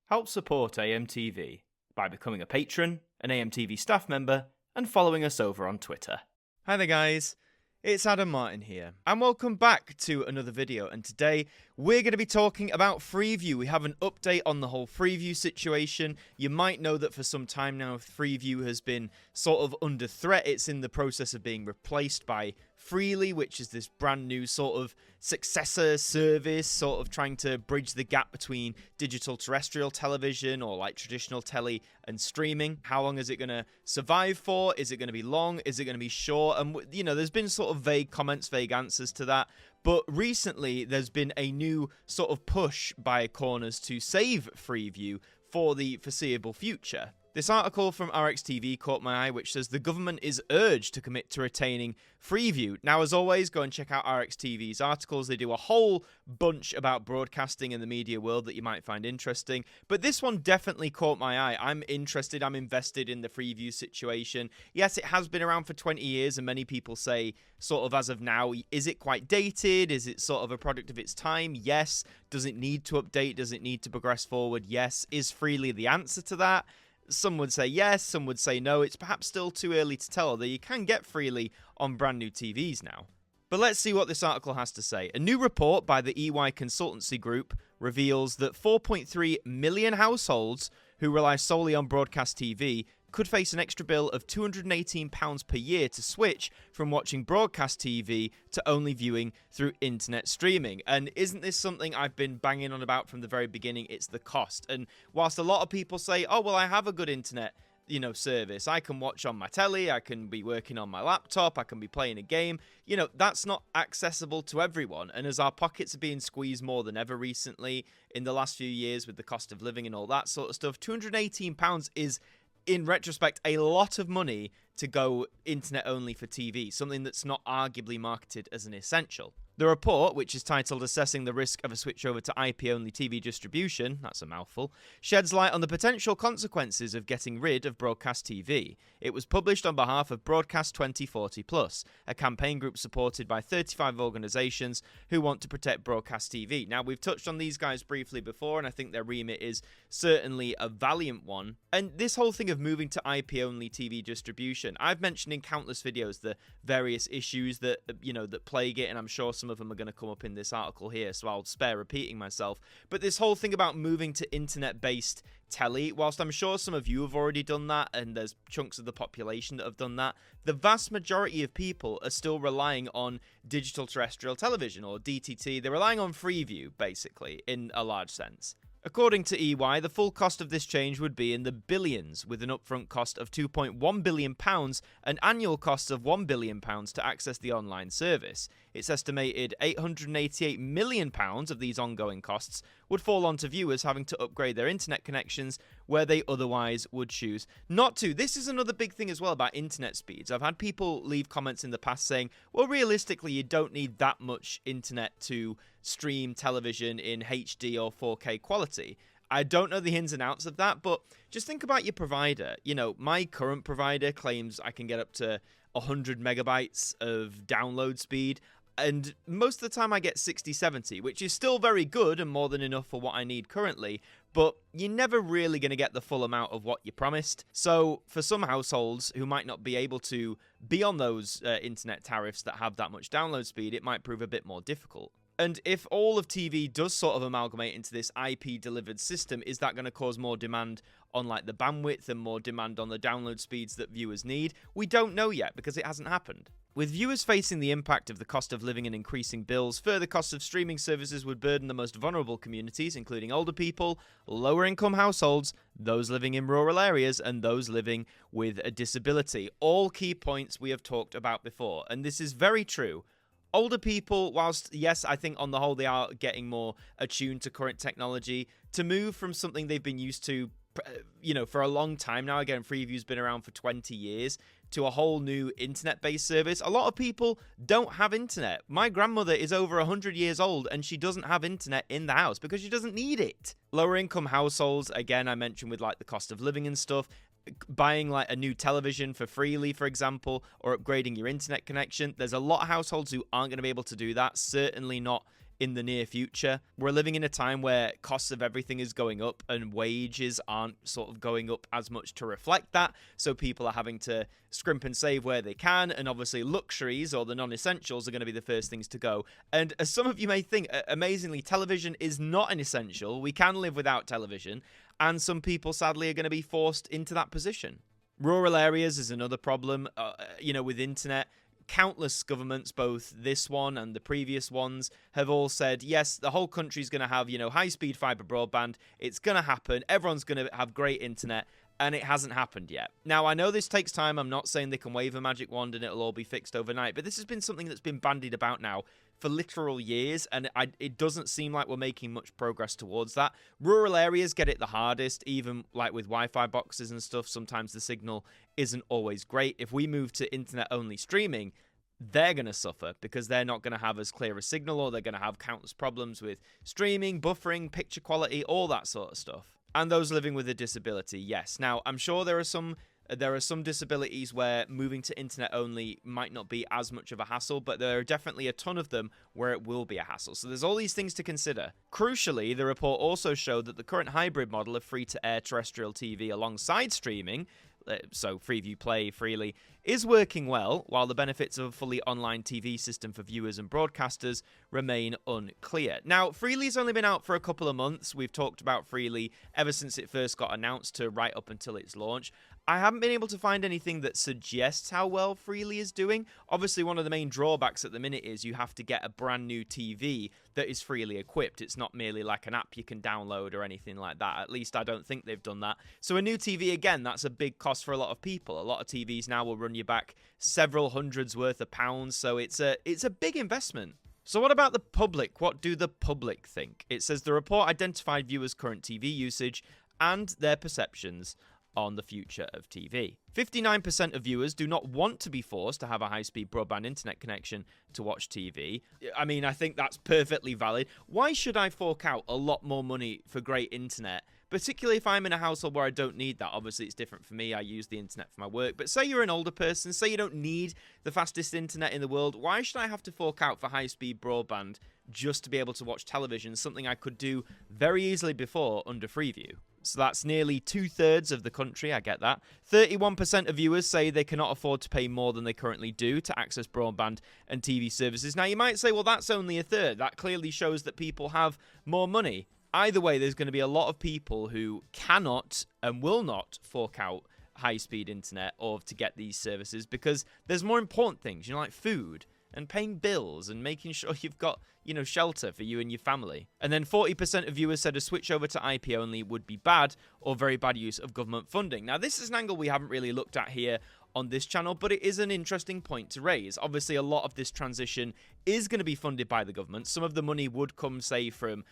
Help support AMTV by becoming a patron, an AMTV staff member, and following us over on Twitter. Hi there guys, it's Adam Martyn here, and welcome back to another video, and today we're going to be talking about Freeview. We have an update on the whole Freeview situation. You might know that for some time now, Freeview has been sort of under threat. It's in the process of being replaced by Freely, which is this brand new sort of successor service, sort of trying to bridge the gap between digital terrestrial television or like traditional telly and streaming. How long is it going to survive for? Is it going to be long? Is it going to be short? And, you know, there's been sort of vague comments, vague answers to that. But recently, there's been a new sort of push by corners to save Freeview for the foreseeable future. This article from RXTV caught my eye, which says the government is urged to commit to retaining Freeview. Now, as always, go and check out RXTV's articles. They do a whole bunch about broadcasting in the media world that you might find interesting. But this one definitely caught my eye. I'm interested, I'm invested in the Freeview situation. Yes, it has been around for 20 years, and many people say, sort of as of now, is it quite dated? Is it sort of a product of its time? Yes. Does it need to update? Does it need to progress forward? Yes. Is Freely the answer to that? Some would say yes, some would say no. It's perhaps still too early to tell, although you can get Freely on brand new TVs now. But let's see what this article has to say. A new report by the EY Consultancy Group reveals that 4.3 million households who rely solely on broadcast TV could face an extra bill of £218 per year to switch from watching broadcast TV to only viewing through internet streaming. And isn't this something I've been banging on about from the very beginning? It's the cost. And whilst a lot of people say, oh, well, I have a good internet, service. I can watch on my telly, I can be working on my laptop, I can be playing a game. That's not accessible to everyone. And as our pockets are being squeezed more than ever recently in the last few years with the cost of living and all that sort of stuff, £218 is, in retrospect, a lot of money to go internet only for TV, something that's not arguably marketed as an essential. The report, which is titled Assessing the Risk of a Switch Over to IP-Only TV Distribution, that's a mouthful, sheds light on the potential consequences of getting rid of broadcast TV. It was published on behalf of Broadcast 2040+, a campaign group supported by 35 organisations who want to protect broadcast TV. Now, we've touched on these guys briefly before, and I think their remit is certainly a valiant one. And this whole thing of moving to IP-only TV distribution, I've mentioned in countless videos the various issues that, that plague it, and I'm sure some of them are going to come up in this article here, so I'll spare repeating myself. But this whole thing about moving to internet-based telly, whilst I'm sure some of you have already done that, and there's chunks of the population that have done that, the vast majority of people are still relying on digital terrestrial television, or DTT. They're relying on Freeview, basically, in a large sense. According to EY, the full cost of this change would be in the billions, with an upfront cost of £2.1 billion and annual costs of £1 billion to access the online service. It's estimated £888 million of these ongoing costs would fall onto viewers having to upgrade their internet connections where they otherwise would choose not to. This is another big thing as well about internet speeds. I've had people leave comments in the past saying, well, realistically, you don't need that much internet to stream television in HD or 4K quality. I don't know the ins and outs of that, but just think about your provider. My current provider claims I can get up to 100 megabytes of download speed, and most of the time I get 60-70, which is still very good and more than enough for what I need currently, but you're never really going to get the full amount of what you promised. So for some households who might not be able to be on those internet tariffs that have that much download speed, it might prove a bit more difficult. And if all of TV does sort of amalgamate into this IP-delivered system, is that going to cause more demand on like the bandwidth and more demand on the download speeds that viewers need? We don't know yet because it hasn't happened. With viewers facing the impact of the cost of living and increasing bills, further costs of streaming services would burden the most vulnerable communities, including older people, lower-income households, those living in rural areas, and those living with a disability. All key points we have talked about before, and this is very true. Older people, whilst, yes, I think on the whole they are getting more attuned to current technology, to move from something they've been used to, for a long time now, again, Freeview's been around for 20 years, to a whole new internet-based service. A lot of people don't have internet. My grandmother is over 100 years old and she doesn't have internet in the house because she doesn't need it. Lower income households, again, I mentioned with like the cost of living and stuff, buying like a new television for Freely, for example, or upgrading your internet connection. There's a lot of households who aren't going to be able to do that, certainly not in the near future. We're living in a time where costs of everything is going up and wages aren't sort of going up as much to reflect that. So people are having to scrimp and save where they can. And obviously luxuries or the non-essentials are going to be the first things to go. And as some of you may think, amazingly, television is not an essential. We can live without television. And some people, sadly, are going to be forced into that position. Rural areas is another problem, with internet. Countless governments, both this one and the previous ones, have all said, yes, the whole country's going to have, high-speed fibre broadband. It's going to happen. Everyone's going to have great internet. And it hasn't happened yet. Now, I know this takes time. I'm not saying they can wave a magic wand and it'll all be fixed overnight. But this has been something that's been bandied about now for literal years. And it doesn't seem like we're making much progress towards that. Rural areas get it the hardest, even like with Wi-Fi boxes and stuff. Sometimes the signal isn't always great. If we move to internet-only streaming, they're going to suffer because they're not going to have as clear a signal, or they're going to have countless problems with streaming, buffering, picture quality, all that sort of stuff. And those living with a disability, yes. Now, I'm sure there are some disabilities where moving to internet only might not be as much of a hassle, but there are definitely a ton of them where it will be a hassle. So there's all these things to consider. Crucially, the report also showed that the current hybrid model of free-to-air terrestrial TV alongside streaming, so Freeview Play freely, is working well, while the benefits of a fully online TV system for viewers and broadcasters remain unclear. Now, Freely's only been out for a couple of months. We've talked about Freely ever since it first got announced to right up until its launch. I haven't been able to find anything that suggests how well Freely is doing. Obviously, one of the main drawbacks at the minute is you have to get a brand new TV that is freely equipped. It's not merely like an app you can download or anything like that. At least I don't think they've done that. So a new TV, again, that's a big cost for a lot of people. A lot of TVs now will run you back several hundreds worth of pounds. So it's a big investment. So what about the public? What do the public think? It says the report identified viewers' current TV usage and their perceptions on the future of TV. 59% of viewers do not want to be forced to have a high-speed broadband internet connection to watch TV. I mean, I think that's perfectly valid. Why should I fork out a lot more money for great internet, particularly if I'm in a household where I don't need that? Obviously, it's different for me. I use the internet for my work. But say you're an older person, say you don't need the fastest internet in the world, why should I have to fork out for high-speed broadband just to be able to watch television, something I could do very easily before under Freeview? So that's nearly 2/3 of the country, I get that. 31% of viewers say they cannot afford to pay more than they currently do to access broadband and TV services. Now, you might say, well, that's only a third. That clearly shows that people have more money. Either way, there's going to be a lot of people who cannot and will not fork out high-speed internet or to get these services because there's more important things, like food and paying bills and making sure you've got, shelter for you and your family. And then 40% of viewers said a switch over to IP only would be bad or very bad use of government funding. Now, this is an angle we haven't really looked at here on this channel, but it is an interesting point to raise. Obviously, a lot of this transition is going to be funded by the government. Some of the money would come, say, from,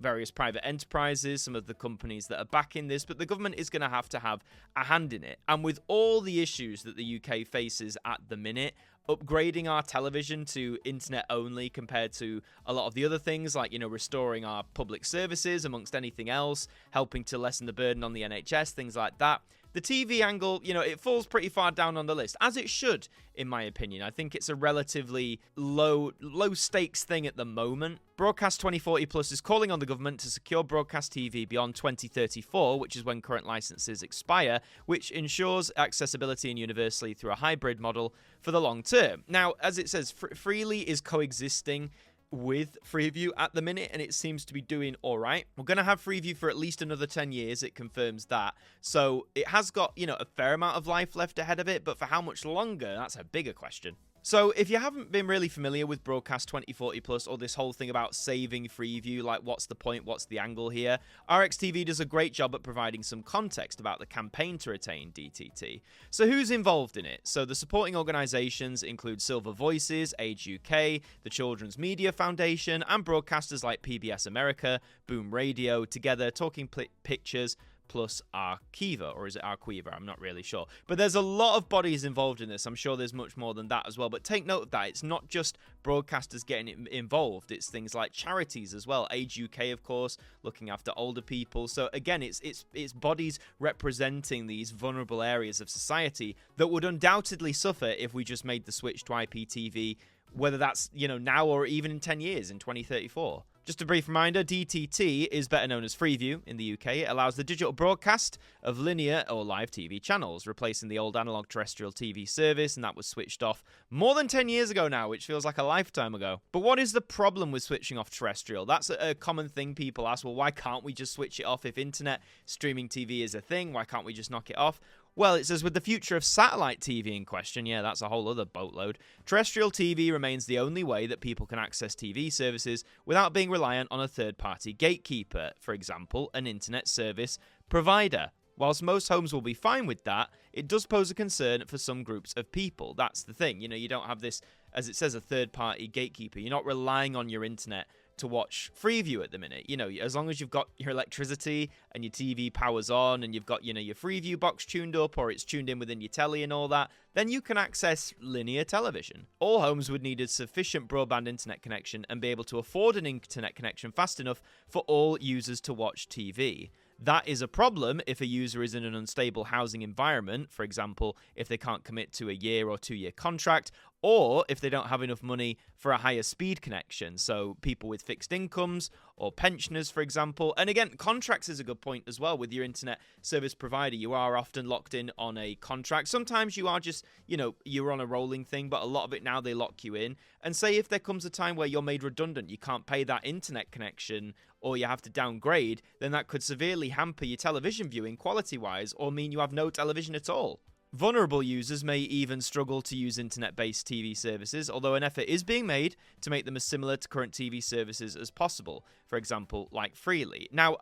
various private enterprises, some of the companies that are backing this, but the government is going to have a hand in it. And with all the issues that the UK faces at the minute, upgrading our television to internet only compared to a lot of the other things like, restoring our public services amongst anything else, helping to lessen the burden on the NHS, things like that. The TV angle, it falls pretty far down on the list, as it should, in my opinion. I think it's a relatively low stakes thing at the moment. Broadcast 2040 Plus is calling on the government to secure broadcast TV beyond 2034, which is when current licenses expire, which ensures accessibility and universally through a hybrid model for the long term. Now, as it says, Freely is coexisting with Freeview at the minute, and it seems to be doing all right. We're going to have Freeview for at least another 10 years. It confirms that. So it has got, a fair amount of life left ahead of it, but for how much longer, that's a bigger question. So if you haven't been really familiar with Broadcast 2040 Plus or this whole thing about saving Freeview, like what's the point, what's the angle here, RXTV does a great job at providing some context about the campaign to retain DTT. So who's involved in it? So the supporting organisations include Silver Voices, Age UK, the Children's Media Foundation, and broadcasters like PBS America, Boom Radio, Together, Talking Pictures, plus Arquiva, or is it Arquiva? I'm not really sure. But there's a lot of bodies involved in this. I'm sure there's much more than that as well. But take note of that. It's not just broadcasters getting involved. It's things like charities as well. Age UK, of course, looking after older people. So again, it's bodies representing these vulnerable areas of society that would undoubtedly suffer if we just made the switch to IPTV whether that's, now or even in 10 years, in 2034. Just a brief reminder, DTT is better known as Freeview in the UK. It allows the digital broadcast of linear or live TV channels, replacing the old analog terrestrial TV service, and that was switched off more than 10 years ago now, which feels like a lifetime ago. But what is the problem with switching off terrestrial? That's a common thing people ask. Well, why can't we just switch it off if internet streaming TV is a thing? Why can't we just knock it off? Well, it says with the future of satellite TV in question, yeah, that's a whole other boatload, terrestrial TV remains the only way that people can access TV services without being reliant on a third-party gatekeeper, for example, an internet service provider. Whilst most homes will be fine with that, it does pose a concern for some groups of people. That's the thing. You don't have this, as it says, a third-party gatekeeper. You're not relying on your internet to watch Freeview at the minute. As long as you've got your electricity and your TV powers on and you've got, your Freeview box tuned up or it's tuned in within your telly and all that, then you can access linear television. All homes would need a sufficient broadband internet connection and be able to afford an internet connection fast enough for all users to watch TV. That is a problem if a user is in an unstable housing environment, for example, if they can't commit to a year or 2-year contract, or if they don't have enough money for a higher speed connection. So people with fixed incomes or pensioners, for example. And again, contracts is a good point as well with your internet service provider. You are often locked in on a contract. Sometimes you are just, you're on a rolling thing, but a lot of it now they lock you in. And say if there comes a time where you're made redundant, you can't pay that internet connection or you have to downgrade, then that could severely hamper your television viewing quality-wise or mean you have no television at all. Vulnerable users may even struggle to use internet-based TV services, although an effort is being made to make them as similar to current TV services as possible, for example, like Freely. Now,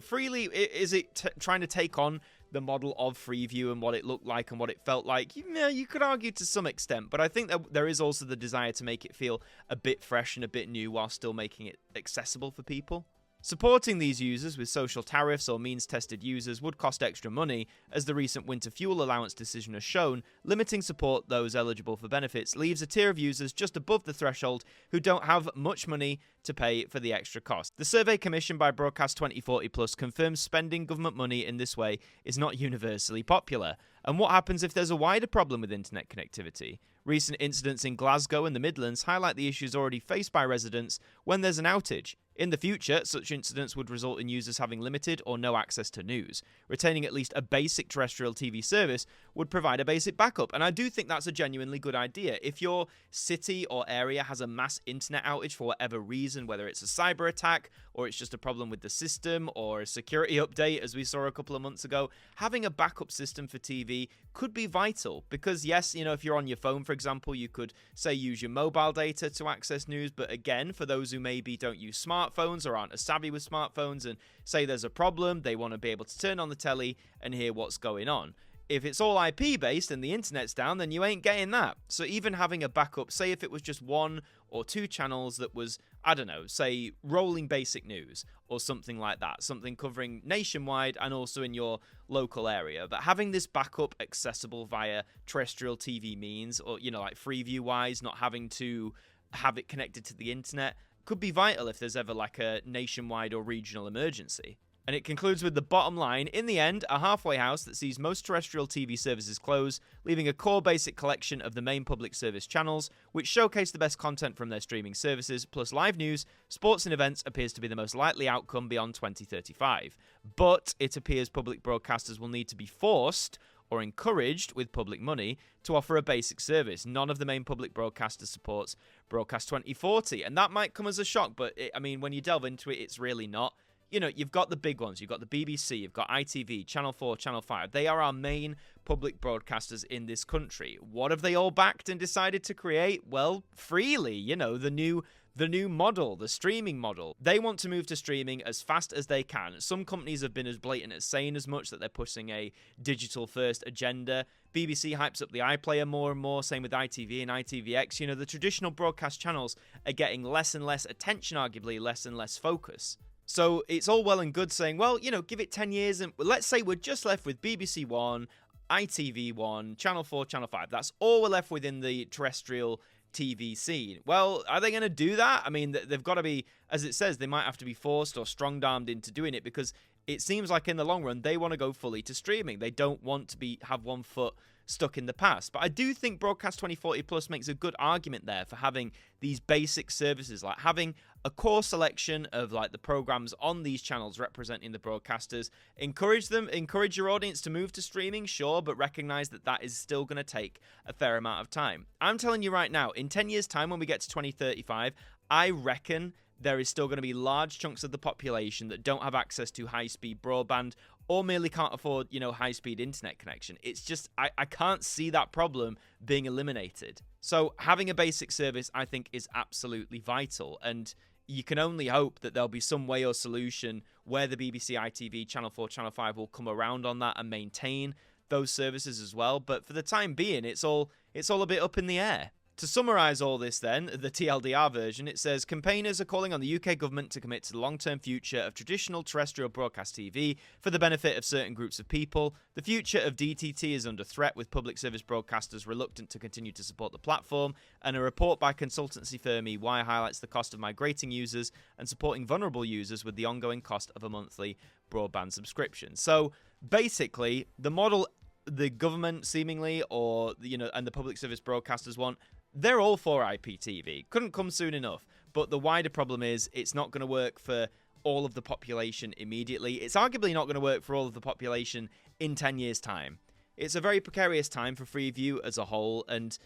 Freely, is it trying to take on the model of Freeview and what it looked like and what it felt like? You could argue to some extent, but I think that there is also the desire to make it feel a bit fresh and a bit new while still making it accessible for people. Supporting these users with social tariffs or means-tested users would cost extra money, as the recent winter fuel allowance decision has shown. Limiting support those eligible for benefits leaves a tier of users just above the threshold who don't have much money to pay for the extra cost. The survey commissioned by Broadcast 2040 Plus confirms spending government money in this way is not universally popular. And what happens if there's a wider problem with internet connectivity? Recent incidents in Glasgow and the Midlands highlight the issues already faced by residents when there's an outage. In the future, such incidents would result in users having limited or no access to news. Retaining at least a basic terrestrial TV service would provide a basic backup, and I do think that's a genuinely good idea. If your city or area has a mass internet outage for whatever reason, whether it's a cyber attack or it's just a problem with the system or a security update, as we saw a couple of months ago, having a backup system for TV could be vital because, yes, if you're on your phone, for example, you could, say, use your mobile data to access news, but again, for those who maybe don't use smartphones or aren't as savvy with smartphones and say there's a problem, they want to be able to turn on the telly and hear what's going on. If it's all IP based and the internet's down, then you ain't getting that. So even having a backup, say if it was just 1 or 2 channels that was, I don't know, say rolling basic news or something like that, something covering nationwide and also in your local area, but having this backup accessible via terrestrial TV means, or like Freeview wise, not having to have it connected to the internet, could be vital if there's ever like a nationwide or regional emergency. And it concludes with the bottom line. In the end, a halfway house that sees most terrestrial TV services close, leaving a core basic collection of the main public service channels, which showcase the best content from their streaming services, plus live news, sports and events appears to be the most likely outcome beyond 2035. But it appears public broadcasters will need to be forced or encouraged with public money to offer a basic service. None of the main public broadcasters supports Broadcast 2040, and that might come as a shock, but when you delve into it, it's really not. You've got the big ones. You've got the BBC, you've got ITV, Channel 4, Channel 5. They are our main public broadcasters in this country. What have they all backed and decided to create? Well, Freely, the new model, the streaming model. They want to move to streaming as fast as they can. Some companies have been as blatant as saying as much that they're pushing a digital-first agenda. BBC hypes up the iPlayer more and more, same with ITV and ITVX. The traditional broadcast channels are getting less and less attention, arguably less and less focus. So it's all well and good saying, well, give it 10 years and let's say we're just left with BBC One, ITV One, Channel 4, Channel 5. That's all we're left with in the terrestrial TV scene. Well, are they going to do that? They've got to be, as it says, they might have to be forced or strong-armed into doing it because it seems like in the long run they want to go fully to streaming. They don't want to have one foot stuck in the past. But I do think Broadcast 2040 Plus makes a good argument there for having these basic services, like having a core selection of like the programs on these channels representing the broadcasters. Encourage your audience to move to streaming, sure, but recognize that that is still going to take a fair amount of time. I'm telling you right now, in 10 years' time, when we get to 2035, I reckon there is still going to be large chunks of the population that don't have access to high-speed broadband or merely can't afford, high-speed internet connection. It's just, I can't see that problem being eliminated. So having a basic service, I think, is absolutely vital. And you can only hope that there'll be some way or solution where the BBC ITV, Channel 4, Channel 5 will come around on that and maintain those services as well. But for the time being, it's all a bit up in the air. To summarise all this then, the TLDR version, it says, campaigners are calling on the UK government to commit to the long-term future of traditional terrestrial broadcast TV for the benefit of certain groups of people. The future of DTT is under threat, with public service broadcasters reluctant to continue to support the platform, and a report by consultancy firm EY highlights the cost of migrating users and supporting vulnerable users with the ongoing cost of a monthly broadband subscription. So basically, the model the government seemingly or and the public service broadcasters want, they're all for IPTV. Couldn't come soon enough. But the wider problem is it's not going to work for all of the population immediately. It's arguably not going to work for all of the population in 10 years' time. It's a very precarious time for Freeview as a whole. And,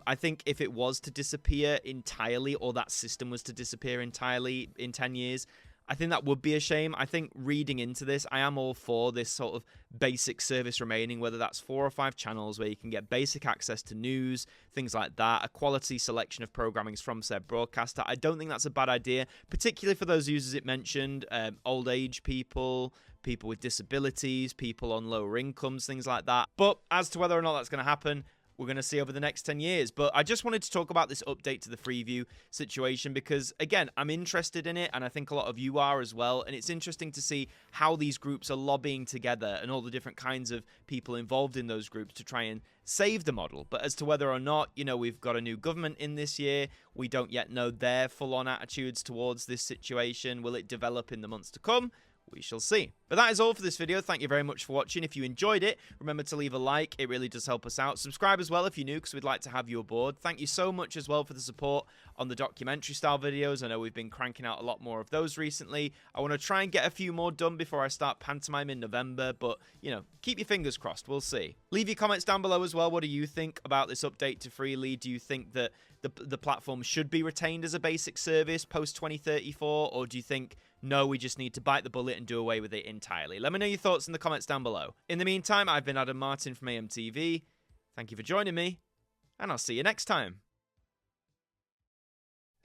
I think if it was to disappear entirely, or that system was to disappear entirely in 10 years, I think that would be a shame. I think reading into this, I am all for this sort of basic service remaining, whether that's 4 or 5 channels where you can get basic access to news, things like that, a quality selection of programmings from said broadcaster. I don't think that's a bad idea, particularly for those users it mentioned, old age people, people with disabilities, people on lower incomes, things like that. But as to whether or not that's going to happen, we're going to see over the next 10 years. But I just wanted to talk about this update to the Freeview situation because, again, I'm interested in it, and I think a lot of you are as well. And it's interesting to see how these groups are lobbying together and all the different kinds of people involved in those groups to try and save the model. But as to whether or not, we've got a new government in this year, we don't yet know their full-on attitudes towards this situation. Will it develop in the months to come? We shall see. But that is all for this video. Thank you very much for watching. If you enjoyed it, remember to leave a like. It really does help us out. Subscribe as well if you're new, because we'd like to have you aboard. Thank you so much as well for the support on the documentary style videos. I know we've been cranking out a lot more of those recently. I want to try and get a few more done before I start pantomime in November, but, keep your fingers crossed. We'll see. Leave your comments down below as well. What do you think about this update to Freely? Do you think that the platform should be retained as a basic service post 2034, or do you think, no, we just need to bite the bullet and do away with it entirely? Let me know your thoughts in the comments down below. In the meantime, I've been Adam Martyn from AMTV. Thank you for joining me, and I'll see you next time.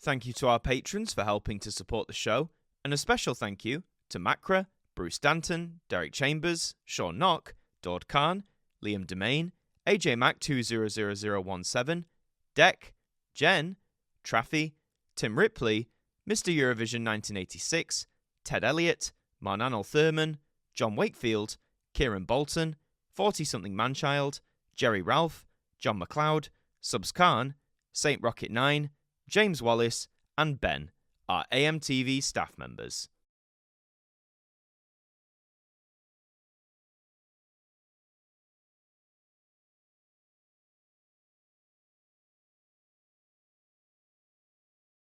Thank you to our patrons for helping to support the show, and a special thank you to Macra, Bruce Danton, Derek Chambers, Shaun Knock, Daud Khan, Liam De-Maine, Ajmac 200017, Deck, Jen, Traffi, Tim Ripley, Mr. Eurovision 1986, Ted Elliott, Marnanel Thurman, John Wakefield, Kieran Bolton, 40-something Manchild, Jerry Ralph, John McLeod, Subs Khan, Saint Rocket 9, James Wallace, and Ben, our AMTV staff members.